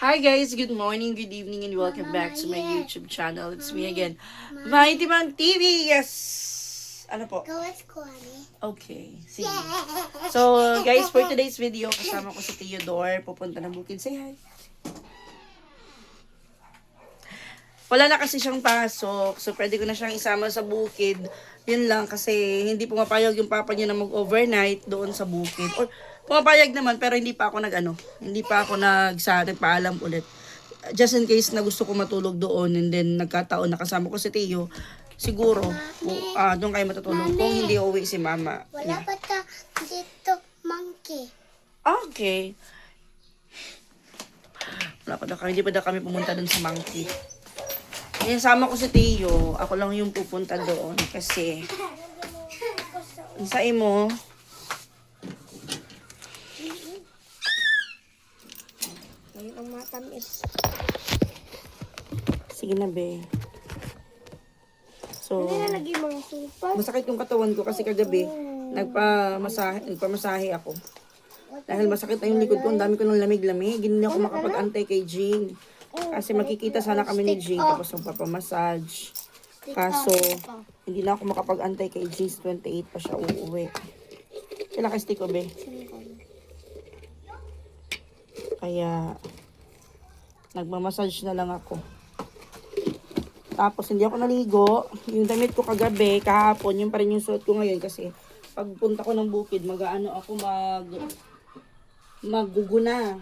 Hi guys, good morning, good evening, and welcome back to my YouTube channel. It's me again, Mighty Man TV. Yes! Ano po? Okay, sige. So guys, for today's video, kasama ko si Theodore. Pupunta ng bukid. Say hi. Wala na kasi siyang pasok, so pwede ko na siyang isama sa bukid. Yun lang, kasi hindi pumapayag yung papa niya na mag-overnight doon sa bukid. Or pumapayag naman, pero hindi pa ako hindi pa ako nagpaalam ulit. Just in case na gusto ko matulog doon, and then nagkataon nakasama ko si Tio, siguro doon kayo matutulog. Kung hindi uwi si mama. Wala pa ta dito, monkey. Okay. Wala pa daw kami, hindi pa daw kami pumunta doon sa monkey. Ngayon, sama ko si Tio. Ako lang yung pupunta doon kasi sa imo. Ngayon ang matamis. Sige na, be. So, Nilalagay mga supa. masakit yung katawan ko kasi kagabi nagpamasahe ako. Dahil masakit na yung likod ko, ang dami ko ng lamig-lamig. Hindi ako makapag-antay kay Jing. Kasi makikita sana kami ni Jing tapos magpapamassage. Kaso, hindi na ako makapag-antay kay Jing. 28 pa siya uuwi. Kailan ka stick ko, be? Kaya, nagmamassage na lang ako. Tapos, hindi ako naligo. Yung damit ko kagabi, kahapon, yung pa rin yung suot ko ngayon. Kasi, pagpunta ko ng bukid, magguguna.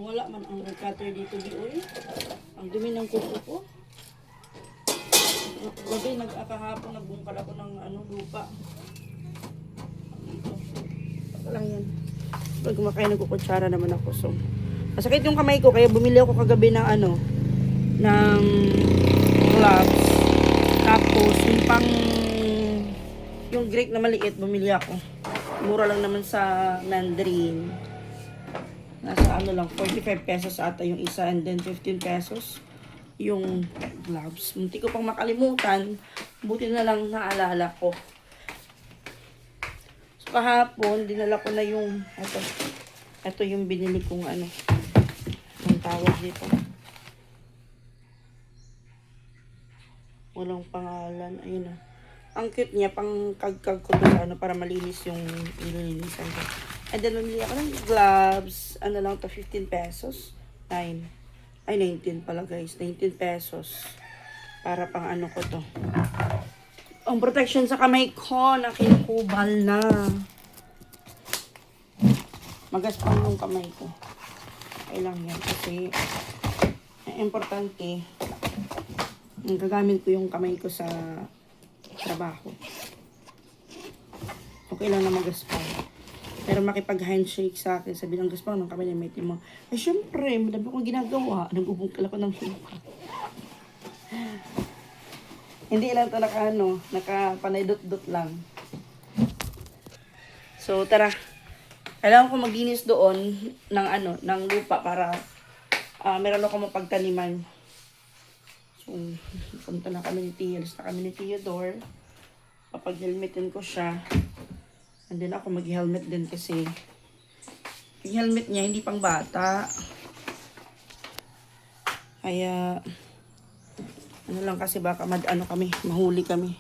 Wala man ang cutter dito di oy. Ang dumi ng kuko ko. Gabi nag-akahapon nagbungkal ako ng lupa. Dito. Ito lang yan. Pag kumakain nagkukutsara naman ako. So, masakit yung kamay ko kaya bumili ako kagabi ng ng gloves. Tapos yung Greek na maliit bumili ako. Mura lang naman sa Mandarin. Nasa lang, 45 pesos ata yung isa and then 15 pesos yung gloves. Munti ko pang makalimutan, buti na lang naalala ko. So kahapon, dinala ko na yung, ito yung binili kong ang tawag dito. Walang pangalan, ayun na. Ang cute niya, pang kagkag ko doon, para malinis yung ililinisan ko. And then, mamili ako ng gloves. Lang to 15 pesos. 19 pala guys. 19 pesos. Para pang ko to. Ang protection sa kamay ko, nakinukubal na. Magaspang yung kamay ko. Kailang yan. Kasi, importante, gagamit ko yung kamay ko sa trabaho. Okay lang na magaspang. Pero makipag-handshake sa akin, sabi ng gaspang ng kami na may mo. Eh, syempre, madami akong ginagawa. Nagbubungkal ako ng suka. Hindi lang ito nakapanay dot-dot lang. So, tara. Kailangan ko maglinis doon ng lupa para meron ako mapagtaniman. So, punta na kami ni Tiels, na kami ni Theodore. Papag-helmetin ko siya. And then ako mag-helmet din kasi yung helmet niya hindi pang bata. Kaya lang kasi baka mahuli kami.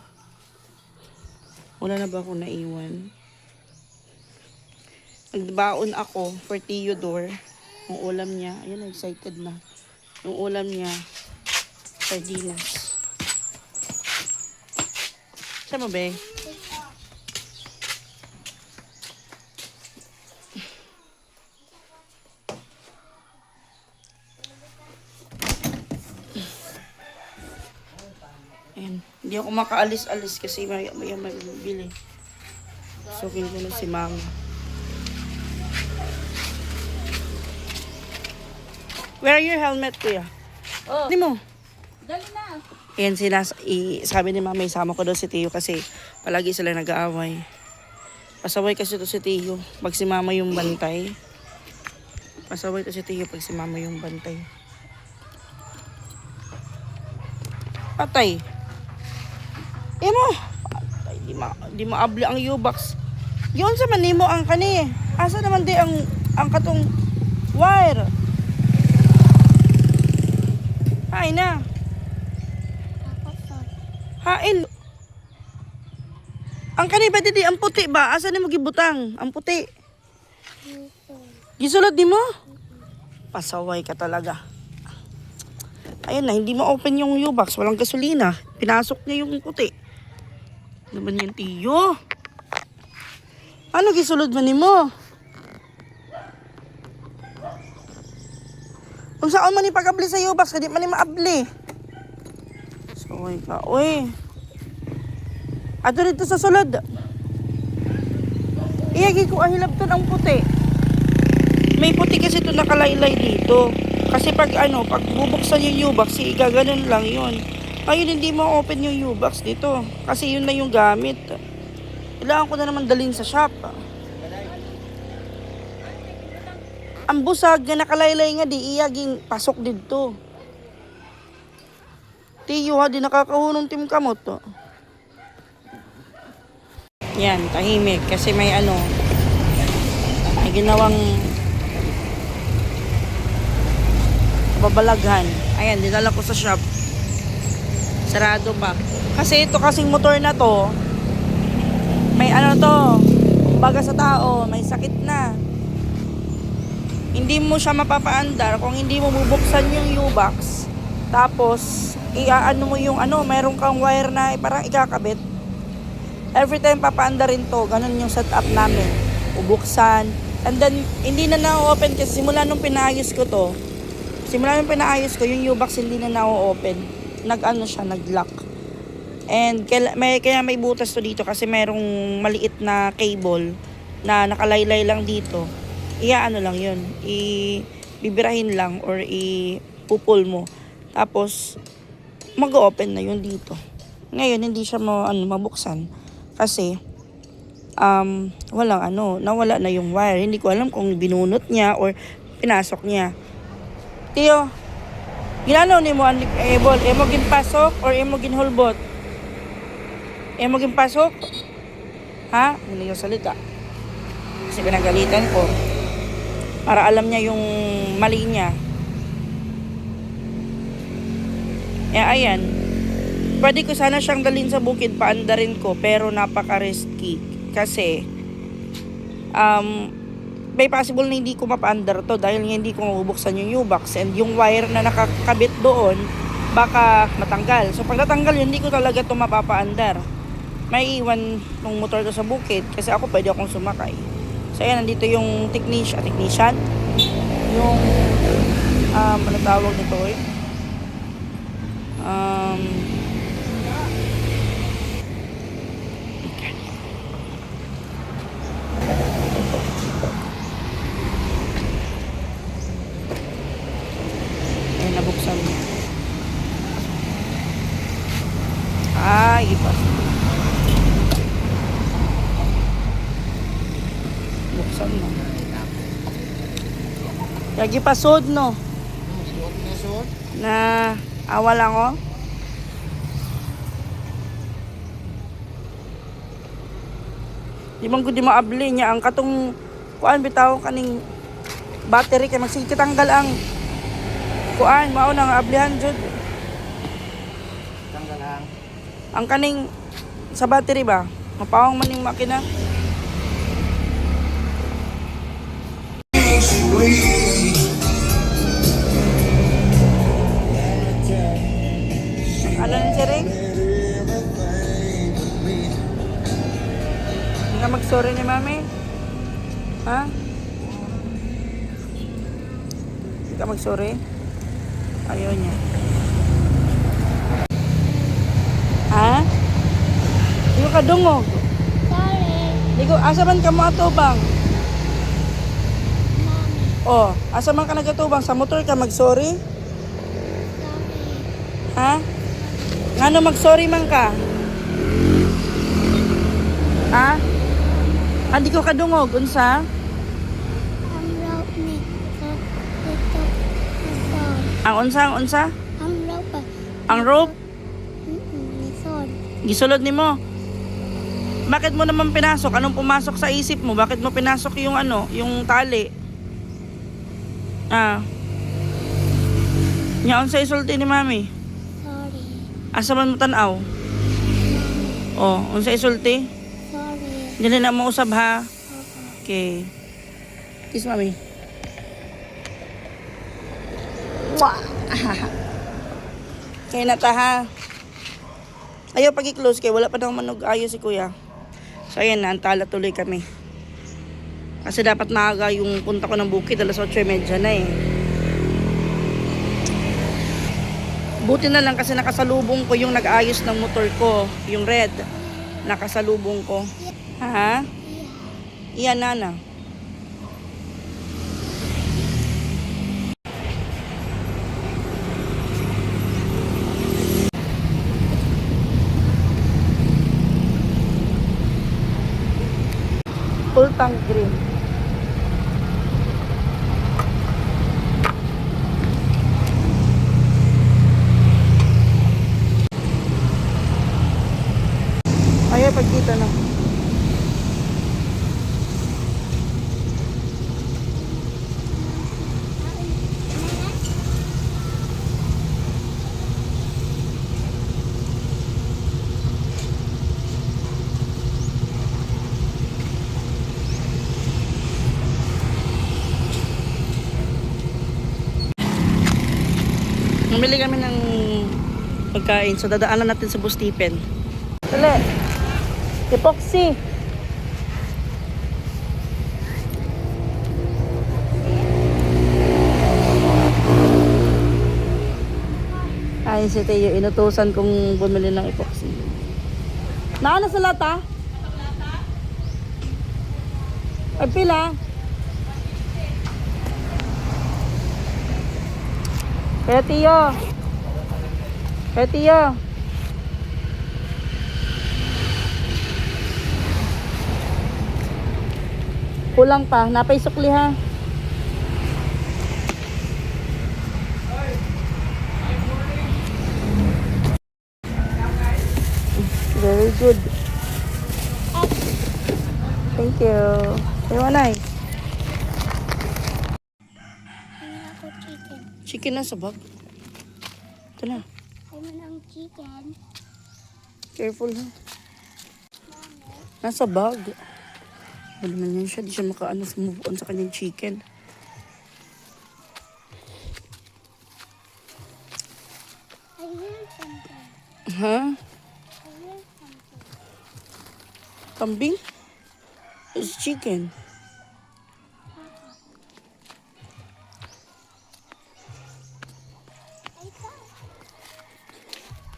Wala na ba ako naiwan? Nagbaon ako for Theodore. Yung ulam niya, ayun, excited na. Yung ulam niya, sardinas. Sama ba? Ayan. Hindi ako makaalis-alis kasi may bibili. So, ko na si mama. Where are your helmet, kuya? Hindi mo. Dali na. Ayan, sabi ni mama, isama ko daw si Tio kasi palagi sila nag-aaway. Pasaway kasi to si Tio pag si mama yung bantay. Patay. Imo. Patay. Di maabli ang U-box. Yun sa manimo ang kani. Asa naman di ang katong wire. Hain na. Hain. Ang kani ba di ang puti ba? Asa nimo gibutang? Ang puti. Gisulod di mo? Pasaway ka talaga. Ayun na, hindi ma-open yung U-box. Walang gasolina. Pinasok niya yung puti. Ano ba yan, tiyo? Ano gisulod man mo? Kung saan man ipag-abli sa U-box, hindi man ma-abli. Pasaway ka. Uy. Ato dito sa sulod. Iyagi ko ahilab to ng puti. May puti kasi ito nakalaylay dito. Kasi pag bubuksan yung U-box, igaganon lang yun. Ayun, hindi mo open yung U-box dito. Kasi yun na yung gamit. Kailangan ko na naman dalhin sa shop. Ang busag nga nakalaylay nga di iyaging pasok dito. Tiyo ha, di nakakahunong tim kamot to. Yan, tahimik. Kasi may ginawang babalaghan. Ayan, dinala ko sa shop. Sarado pa. Kasi ito kasing motor na to, may baga sa tao, may sakit na. Hindi mo siya mapapaandar kung hindi mo bubuksan yung U-box. Tapos, mo yung mayroon kang wire na parang ikakabit. Every time papaandarin to, ganun yung setup namin. Bubuksan. And then, hindi na na-open kasi simula nung pinaayos ko to, yung U-box hindi na na-open. Nag-lock. And kaya may butas to dito kasi merong maliit na cable na nakalaylay lang dito. Lang yun. Bibirahin lang or ipupul mo. Tapos, mag-open na yun dito. Ngayon, hindi siya mabuksan. Kasi, nawala na yung wire. Hindi ko alam kung binunot niya or pinasok niya. Tiyo, ginano ni mo ang able? Emo ginpasok or emo ginhulbot? Emo ginpasok? Ha? Hindi ko salita. Kasi pinagalitan ko. Para alam niya yung mali niya. Ayan. Pwede ko sana siyang dalhin sa bukid, paandarin ko. Pero napaka-risky. Kasi, may possible na hindi ko mapaandar to dahil hindi ko mabubuksan yung U-box and yung wire na nakakabit doon baka matanggal. So pag natanggal yun, hindi ko talaga to mapapaandar. May iwan ng motor ko sa bukid kasi ako pwede akong sumakay. So ayan, nandito yung technician. Yung ano tawag nito eh? Nabuksan mo. Iba. Buksan mo. Lagi pasod, no? Na awa lang, oh. Di man ko di maabli niya. Ang katong kuan bitaw kaning battery kay magsigitanggal ang kuan mao nang ablihan jud. Tanggalang. Ang kaning sa battery ba? Mapawang man ning makina. Ano ni Sering? Hindi ka mag-sorry ni Mami? Ha? Hindi ka mag-sorry? Ayaw niya. Ha? Hindi ka dungog. Sorry. Hindi ko, asa man ka mo atubang? Oh, asa man ka nagatubang? Sa motor ka mag-sorry? Ha? Ngano mag-sorry man ka? Ha? Hindi ko kadungog. Unsa? Ang unsa? Ang rope. Ang rope? Gisulod ni mo. Bakit mo naman pinasok? Anong pumasok sa isip mo? Bakit mo pinasok yung yung tali? Nyaon sa isulti ni mami. Sorry. Asa man mo tanaw? Oh, unsa isulti? Sorry. Dili na mo usab ha. Okay. Kiss mami. Mwah! Kaya na ta ha. Ayaw pag i-close kay wala pa daw manog ayo si kuya. So ayan na, antala tuloy kami. Kasi dapat maaga yung punta ko ng bukid, alas 8:30 na eh. Buti na lang kasi nakasalubong ko yung nag-ayos ng motor ko, yung red. Nakasalubong ko. Ha? Iyan nana. Full tank green. Ayaw pagkita na. Mamili kami ng pagkain. So, dadaanan natin sa Bustipen. Dali. Epoxy. Ay, si Teo, inutusan kong bumili ng epoxy. Naana sa lata? Ay, pila? Kaya Teo. Kaya Teo. Kulang pa. Napaisukli ha. Very good. Thank you. Ayaw anay. Ano ako chicken? Chicken na sa bag. Ito na. Ano ng chicken? Careful ha. Nasa bag. Wala naman yan siya. Di siya makaano move on sa kanyang chicken. I hear something. Ha? I hear something. Kambing? It's chicken.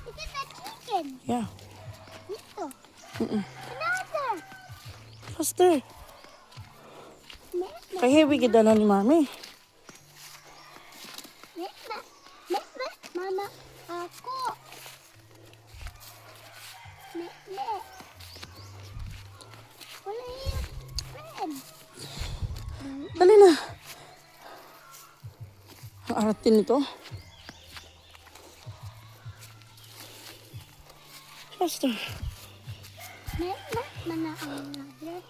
Look at that chicken. Yeah. Dito. Mm-mm. Another. Faster. Kaya heavy gidala ni mami. Mama, ako. Me. Wala yung friend. Dali na. Ang aratin nito. Faster. Mana ang another.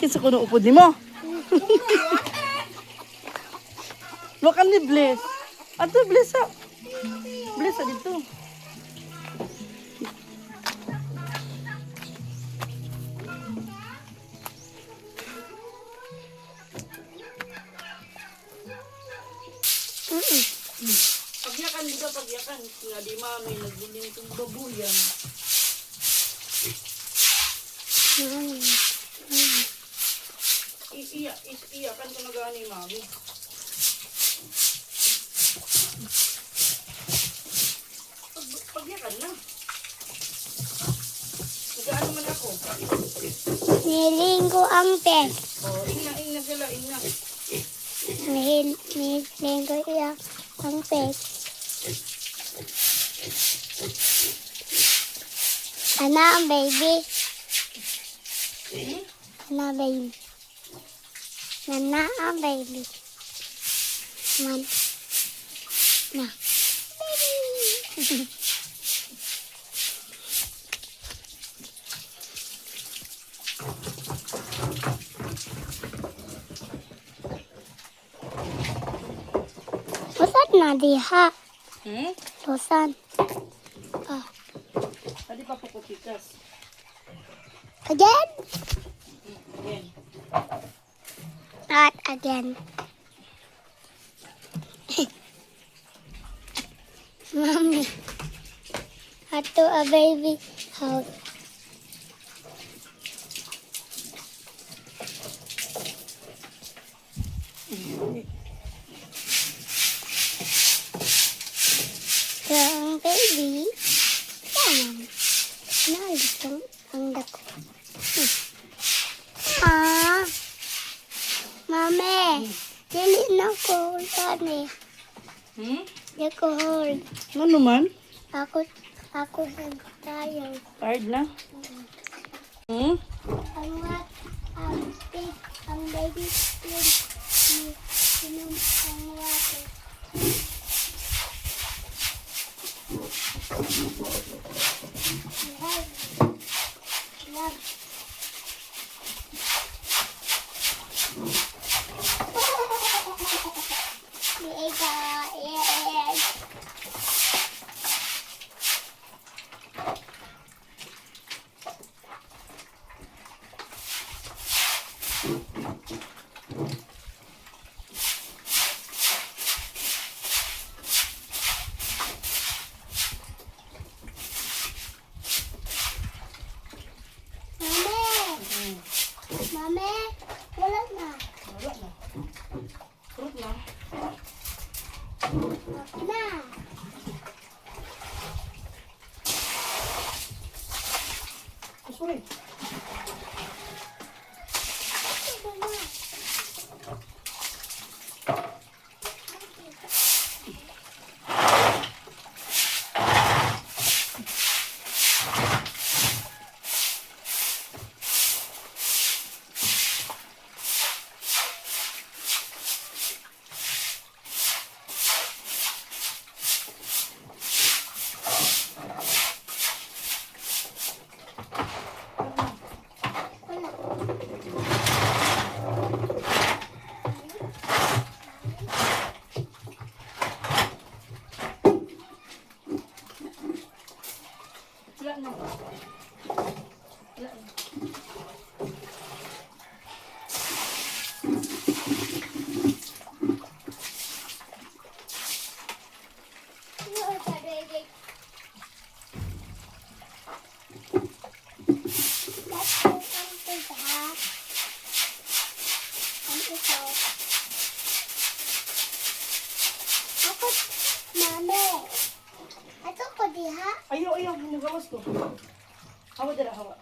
Kinsa ko na upod ni mo. Wakan ni Bliss. Ato Bliss ha. Bliss ha dito. Pagyakan nito, pagyakan. Nga di mami, nagbuling itong babuyan. Iyakan ko na gani, mami. Pagyakan na. Nagaano man ako. Nilinggo ang pet. Oh, ina sila, ina. Nilinggo ang pet. Ana ang baby. Ana baby. Nana ang baby. Man. Na. Baby. Lusan na diha. Lusan. Ah. Tadi pa po pikas. Again? Again. Not again. Mommy. Had to a baby house. Ang baby. Yan. Nalitong ang dako. Ah. Mami. Dili na ko hold eh. Dili ko hold. Ano man? Ako tayo. Tired na? Ang wat, ang baby yun, ang water. Love. Mami, wala na. Wala na. Fruit na. Okay na. Sorry. Ito na. Wala na. Wala na. Mami, ato ko diha. Ayaw. Magawas ko. Hawa dira, hawa.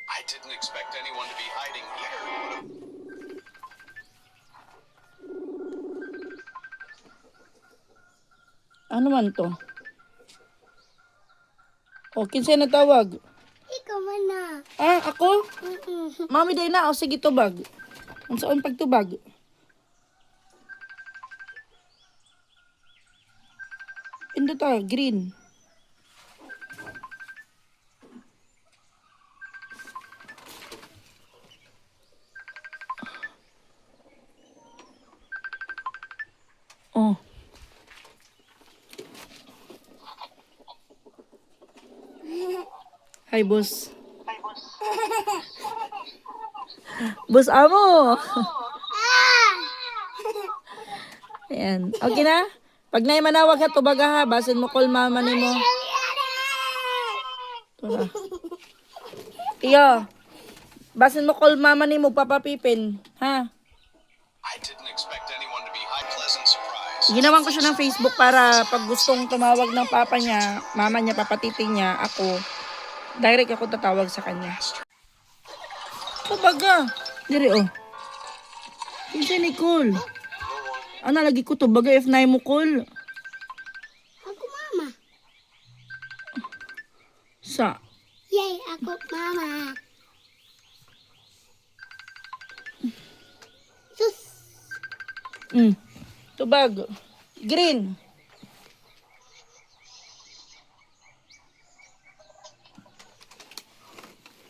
I didn't expect anyone to be hiding here. Ano man to? O, kinsa na tawag? Ikaw man na. Ah, ako? Mm-mm. Mami day na, o sige tubag. Ang saan pagtubag? Indo ta, green. Oh. Hi, boss. Boss Amo. Ah! Ayan. Okay na? Pag na manawag ha, tubaga ha. Basin mo call mama ni mo. Tura. Tiyo. Basin mo call mama ni mo, Papa Pipin. Ha? I didn't expect anyone to be hiding. Pleasant surprise. Ginawan ko siya ng Facebook para pag gustong tumawag ng papa niya, mama niya, papatiting niya, ako, direct ako tatawag sa kanya. Tubaga. Diri oh. Kinsa ni call? Ano lagi ko tubaga if na mo call? Ako mama. Sa. Yay, ako mama. Sus. Tubag. Green.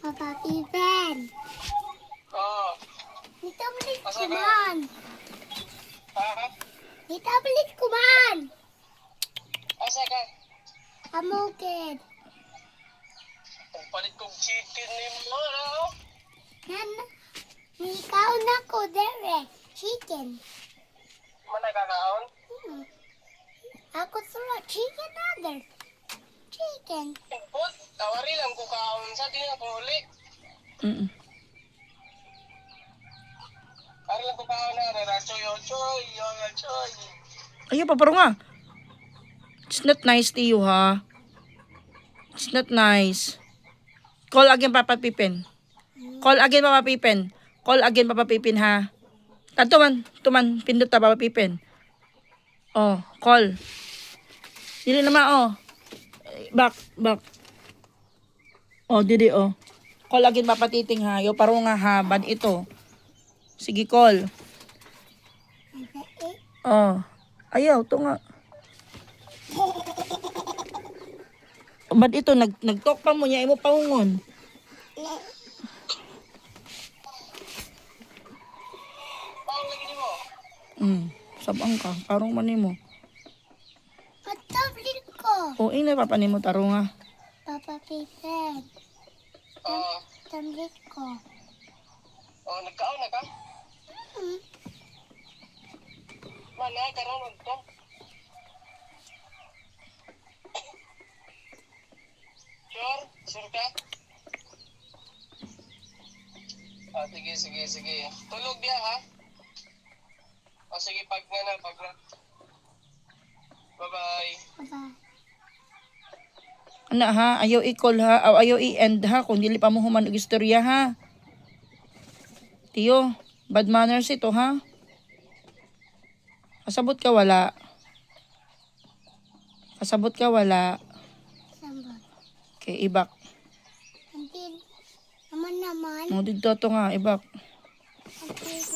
Papa Piven. Oo. Dito balik kuman. Ha? Dito balik kuman. Asa ka? Amukid. Ang palit kong chicken ni mo, no? Nan. Ikaw na ko dere. Chicken. Managkakaon? Ako sura chicken other. Chicken. Put, tawari lang ko kaon sa tingin ko uli. Ari lang ko kaon na, rachoy, choy, choy. Ayaw, paparo nga. It's not nice to you, ha? It's not nice. Call again, Papa Pipin. Call again, Papa Pipin. Call again, Papa Pipin, ha? Tuman, pindot ta, Papa Pipin. Oh, call. Dili naman, oh. Back. Oh, dili, oh. Call again, Papa Titing, ha? Yo, paro nga, ha? Bad ito. Sige, call. Oh. Ayaw, to nga. Ba't ito, nag-talk pa mo niya, imo paungon. Paano lagi ni mo? Sabang ka, tarong man mo. Matablit ko. O, ina papa ni mo tarong nga. Papa Piven. Oo. Tablit ko. Oh, nagkaon na ka? Mana, karon ito. Sure ka? Ah, sige. Tulog dia ha? O sige, pag na. Bye-bye. Papa. Ana ha, ayaw i-call ha, o ayaw i-end ha, kung dili pa mo human og istorya ha. Tiyo, bad manners ito ha. Kasabot ka wala. Sambot. Okay, ibak. Until naman. Mo dito to nga, ibak. Okay.